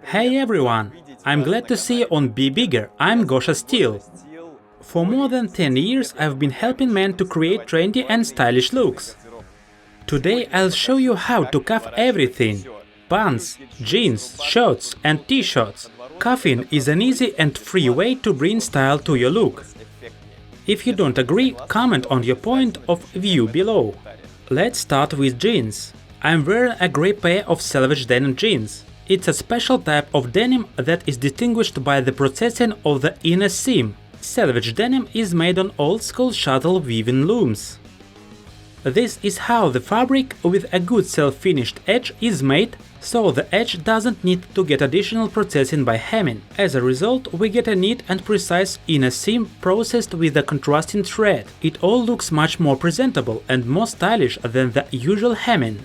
Hey everyone! I'm glad to see you on Be Bigger. I'm Gosha Steele. For more than 10 years I've been helping men to create trendy and stylish looks. Today I'll show you how to cuff everything: pants, jeans, shorts and t-shirts. Cuffing is an easy and free way to bring style to your look. If you don't agree, comment on your point of view below. Let's start with jeans. I'm wearing a grey pair of selvage denim jeans. It's a special type of denim that is distinguished by the processing of the inner seam. Selvage denim is made on old-school shuttle weaving looms. This is how the fabric with a good self-finished edge is made, so the edge doesn't need to get additional processing by hemming. As a result, we get a neat and precise inner seam processed with a contrasting thread. It all looks much more presentable and more stylish than the usual hemming.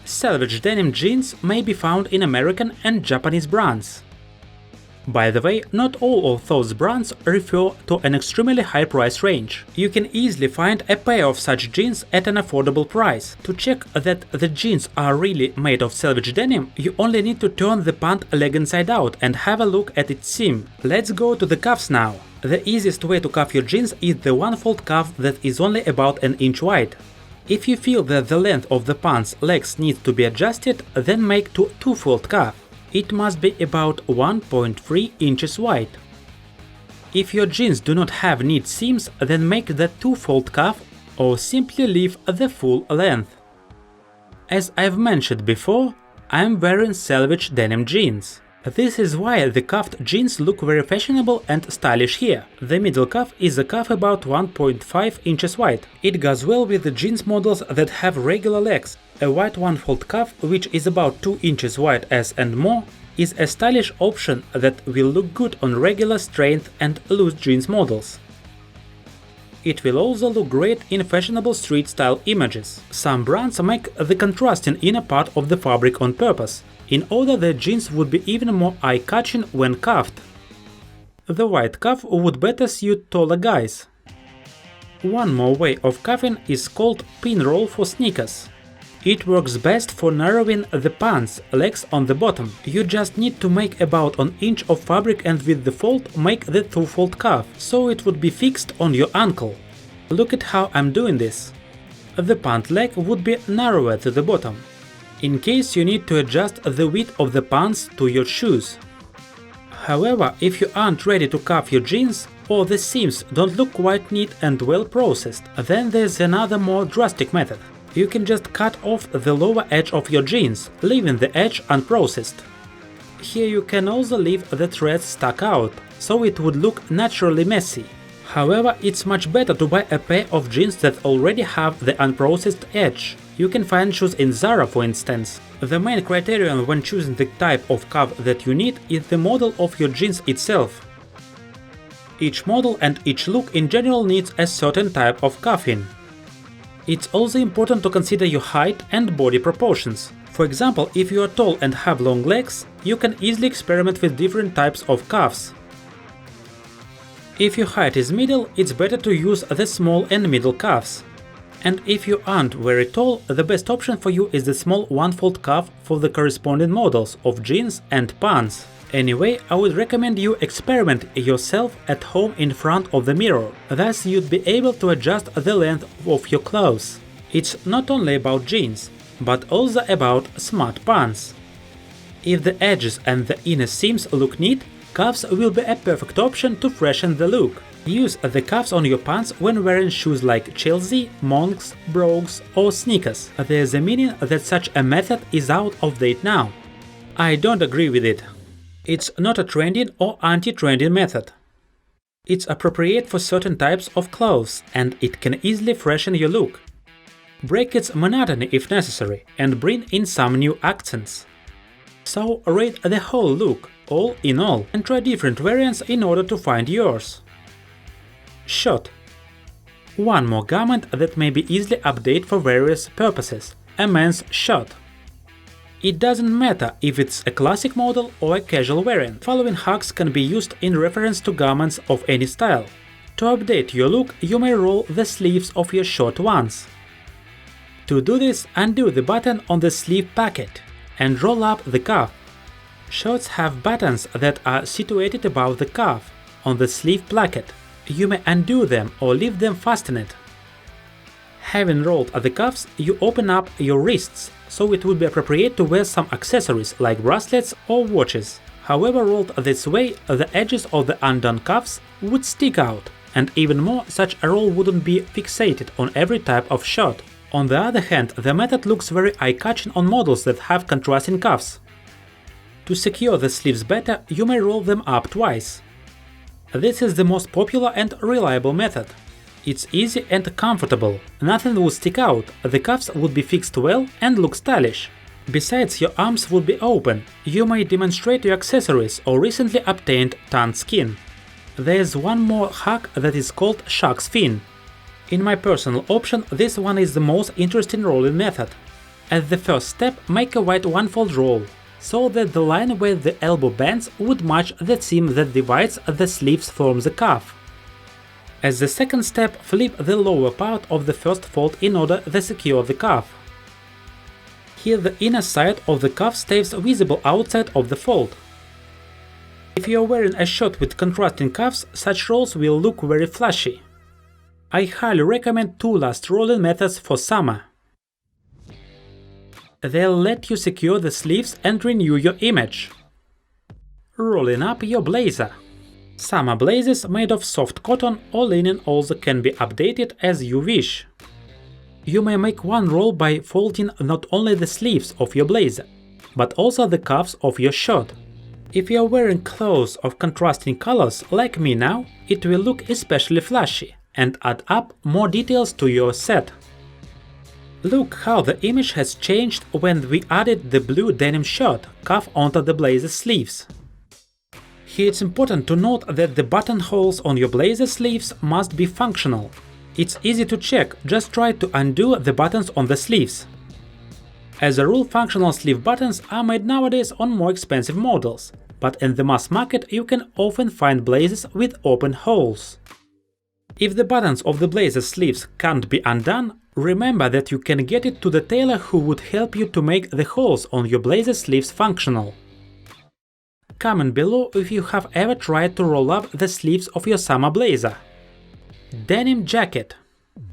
Selvage denim jeans may be found in American and Japanese brands. By the way, not all of those brands refer to an extremely high price range. You can easily find a pair of such jeans at an affordable price. To check that the jeans are really made of selvage denim, you only need to turn the pant leg inside out and have a look at its seam. Let's go to the cuffs now. The easiest way to cuff your jeans is the one-fold cuff that is only about an inch wide. If you feel that the length of the pant's legs needs to be adjusted, then make two-fold cuff. It must be about 1.3 inches wide. If your jeans do not have neat seams, then make the two-fold cuff or simply leave the full length. As I've mentioned before, I'm wearing selvage denim jeans. This is why the cuffed jeans look very fashionable and stylish here. The middle cuff is a cuff about 1.5 inches wide. It goes well with the jeans models that have regular legs. A wide one-fold cuff, which is about 2 inches wide as and more, is a stylish option that will look good on regular straight and loose jeans models. It will also look great in fashionable street-style images. Some brands make the contrasting inner part of the fabric on purpose, in order that jeans would be even more eye-catching when cuffed. The wide cuff would better suit taller guys. One more way of cuffing is called pinroll for sneakers. It works best for narrowing the pants legs on the bottom. You just need to make about an inch of fabric and with the fold make the two-fold cuff, so it would be fixed on your ankle. Look at how I'm doing this. The pant leg would be narrower to the bottom, in case you need to adjust the width of the pants to your shoes. However, if you aren't ready to cuff your jeans, or the seams don't look quite neat and well processed, then there's another more drastic method. You can just cut off the lower edge of your jeans, leaving the edge unprocessed. Here you can also leave the threads stuck out, so it would look naturally messy. However, it's much better to buy a pair of jeans that already have the unprocessed edge. You can find shoes in Zara, for instance. The main criterion when choosing the type of cuff that you need is the model of your jeans itself. Each model and each look in general needs a certain type of cuffing. It's also important to consider your height and body proportions. For example, if you are tall and have long legs, you can easily experiment with different types of cuffs. If your height is middle, it's better to use the small and middle cuffs. And if you aren't very tall, the best option for you is the small one-fold cuff for the corresponding models of jeans and pants. Anyway, I would recommend you experiment yourself at home in front of the mirror, thus you'd be able to adjust the length of your clothes. It's not only about jeans, but also about smart pants. If the edges and the inner seams look neat, cuffs will be a perfect option to freshen the look. Use the cuffs on your pants when wearing shoes like Chelsea, Monks, Brogues or sneakers. There's a meaning that such a method is out of date now. I don't agree with it. It's not a trending or anti-trending method. It's appropriate for certain types of clothes, and it can easily freshen your look. Break its monotony if necessary, and bring in some new accents. So rate the whole look, all in all, and try different variants in order to find yours. Short. One more garment that may be easily updated for various purposes: a men's shirt. It doesn't matter if it's a classic model or a casual variant. Following hacks can be used in reference to garments of any style. To update your look, you may roll the sleeves of your shirt once. To do this, undo the button on the sleeve pocket and roll up the cuff. Shorts have buttons that are situated above the cuff, on the sleeve placket. You may undo them or leave them fastened. Having rolled the cuffs, you open up your wrists, so it would be appropriate to wear some accessories like bracelets or watches. However, rolled this way, the edges of the undone cuffs would stick out, and even more, such a roll wouldn't be fixated on every type of shot. On the other hand, the method looks very eye-catching on models that have contrasting cuffs. To secure the sleeves better, you may roll them up twice. This is the most popular and reliable method. It's easy and comfortable, nothing would stick out, the cuffs would be fixed well and look stylish. Besides, your arms would be open, you may demonstrate your accessories or recently obtained tanned skin. There's one more hack that is called shark's fin. In my personal option, this one is the most interesting rolling method. As the first step, make a wide one-fold roll, so that the line where the elbow bends would match the seam that divides the sleeves from the cuff. As the second step, flip the lower part of the first fold in order to secure the cuff. Here the inner side of the cuff stays visible outside of the fold. If you are wearing a shirt with contrasting cuffs, such rolls will look very flashy. I highly recommend two last rolling methods for summer. They'll let you secure the sleeves and renew your image. Rolling up your blazer. Summer blazers made of soft cotton or linen also can be updated as you wish. You may make one roll by folding not only the sleeves of your blazer, but also the cuffs of your shirt. If you are wearing clothes of contrasting colors like me now, it will look especially flashy and add up more details to your set. Look how the image has changed when we added the blue denim shirt cuff onto the blazer sleeves. Here it's important to note that the buttonholes on your blazer sleeves must be functional. It's easy to check, just try to undo the buttons on the sleeves. As a rule, functional sleeve buttons are made nowadays on more expensive models, but in the mass market you can often find blazers with open holes. If the buttons of the blazer sleeves can't be undone, remember that you can get it to the tailor who would help you to make the holes on your blazer sleeves functional. Comment below if you have ever tried to roll up the sleeves of your summer blazer. Denim jacket.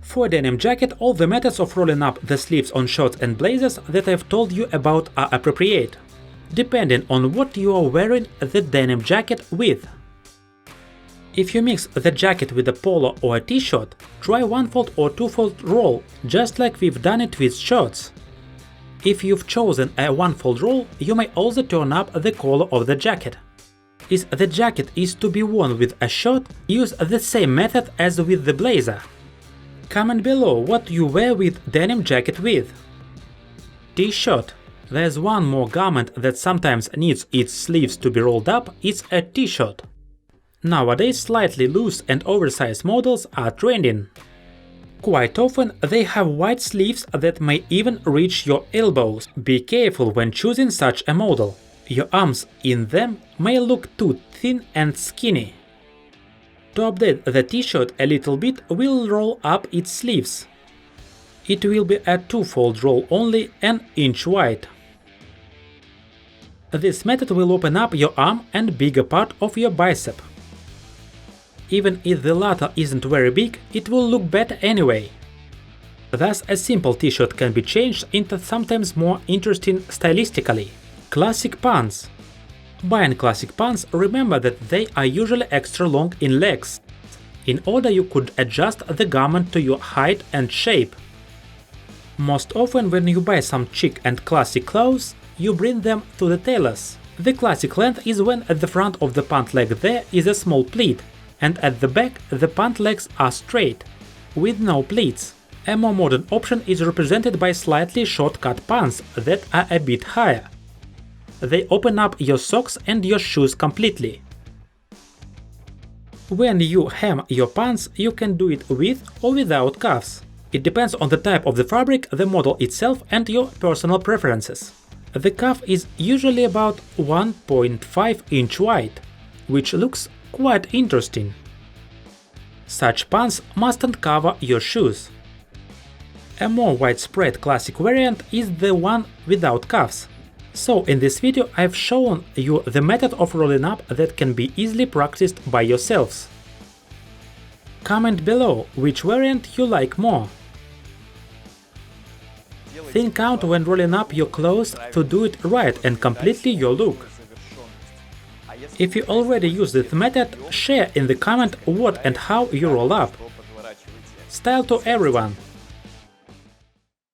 For a denim jacket, all the methods of rolling up the sleeves on shirts and blazers that I've told you about are appropriate, depending on what you are wearing the denim jacket with. If you mix the jacket with a polo or a t-shirt, try one-fold or two-fold roll, just like we've done it with shirts. If you've chosen a one-fold roll, you may also turn up the collar of the jacket. If the jacket is to be worn with a shirt, use the same method as with the blazer. Comment below what you wear with denim jacket with. T-shirt. There's one more garment that sometimes needs its sleeves to be rolled up, it's a t-shirt. Nowadays slightly loose and oversized models are trending. Quite often they have wide sleeves that may even reach your elbows. Be careful when choosing such a model. Your arms in them may look too thin and skinny. To update the t-shirt a little bit, we'll roll up its sleeves. It will be a two-fold roll only, an inch wide. This method will open up your arm and bigger part of your bicep. Even if the latter isn't very big, it will look better anyway. Thus, a simple t-shirt can be changed into sometimes more interesting stylistically. Classic pants. Buying classic pants, remember that they are usually extra long in legs. In order you could adjust the garment to your height and shape. Most often when you buy some chic and classic clothes, you bring them to the tailors. The classic length is when at the front of the pant leg there is a small pleat, and at the back the pant legs are straight, with no pleats. A more modern option is represented by slightly short-cut pants that are a bit higher. They open up your socks and your shoes completely. When you hem your pants, you can do it with or without cuffs. It depends on the type of the fabric, the model itself and your personal preferences. The cuff is usually about 1.5 inch wide, which looks quite interesting. Such pants mustn't cover your shoes. A more widespread classic variant is the one without cuffs. So in this video I've shown you the method of rolling up that can be easily practiced by yourselves. Comment below which variant you like more. Think out when rolling up your clothes to do it right and completely your look. If you already use this method, share in the comment what and how you roll up. Style to everyone!